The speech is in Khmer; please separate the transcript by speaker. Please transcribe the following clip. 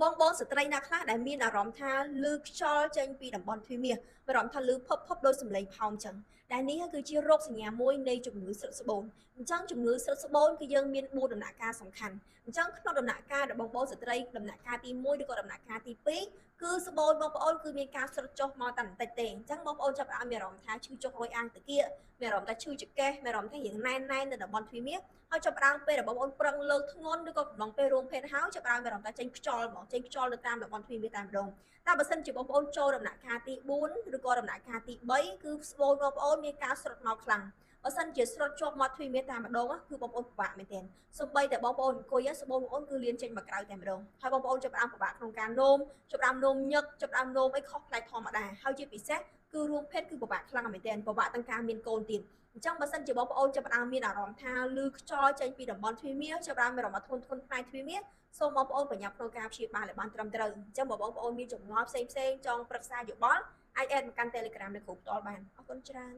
Speaker 1: បងស្ត្រីណាខ្លះដែលមានអារម្មណ៍ថាឮខ្យល់ចេញពីតំបន់ទ្វីមាសអារម្មណ៍ថាឮភពដោយសម្លេងផោមចឹងដែលនេះគឺជារោគសញ្ញាមួយនៃជំងឺស្រុតស្បូនអញ្ចឹងជំងឺស្រុតស្បូនគឺយើងមាន4ដំណាក់កាលសំខាន់អញ្ចឹងក្នុងដំណាក់កាលរបស់បងស្ត្រីដំណាក់កាលទី1ឬក៏ដំណាក់កាលទី2គឺស្បូនបងប្អូនគឺមានការស្រុតចុះមកតែបន្តិចទេអញ្ចឹងបងប្អូនចាប់ផ្ដើមមានអារម្មណ៍ថាឈឺចុករួយអាងតាគៀកមានអារម្មណ៍ថាឈឺចង្កេះមានអារម្មណ៍ថារៀងណែននៅតំបន់ទ្វីមាសហើយចាប់ផ្ដើមពេលរបស់បងប្អូនប្រឹងលើកធ្ងន់ឬក៏កំឡុងពេលរួមភេទហើយចាប់ផ្ដើមមានអារម្មណ៍ថាចេញខ្យល់ហ្មងចេញខ្យល់នៅតាមតំបន់ទ្វីមាសតែម្ដងតែបើសិនជាបងប្អូនចូលដំណាក់កាលទី4ឬក៏ដំណាក់កាលទី3គឺស្បូនបងប្អូនមានការស្រុតមកខ្លាំងបើសិនជាស្រុតជាប់មកទ្វីមាសតែម្ដងគឺបងប្អូនពិបាកមែនទែនសូម្បីតែបងប្អូនអង្គុយស្បូនបងប្អូនគឺលៀនចេញមកក្រៅតែម្ដងហើយបងប្អូនចាប់ផ្ដើមពិបាកក្នុងការនោមចាប់ផ្ដើមនោមញឹកចាប់ផ្ដើមនោមអីខុសផ្លែធម្មតាហើយជាពិសេសគឺរួមភេទគឺពិបាកខ្លាំងមែនទែនពិបាកទាំងការមានកូនទៀតអញ្ចឹងបើសិនជាបងប្អូនចាប់ផ្ដើមមានអារម្មណ៍ថាឮខ្យល់ចេញពីតំបន់ទ្វីមាសចាប់ផ្ដើមមានអារម្មណ៍ធ្ងន់ផ្នែកទ្វីមាសសូមបងប្អូនបញ្ញាប់ក្នុងការព្យាបាលឲ្យបានត្រឹមត្រូវអញ្ចឹងបើបងប្អូនមានចម្ងល់ផ្សេងចង់ប្រឹក្សាយោបល់អាច add មកកាន់ Telegram នៅគ្រូផ្ទាល់បានអរគុណច្រើន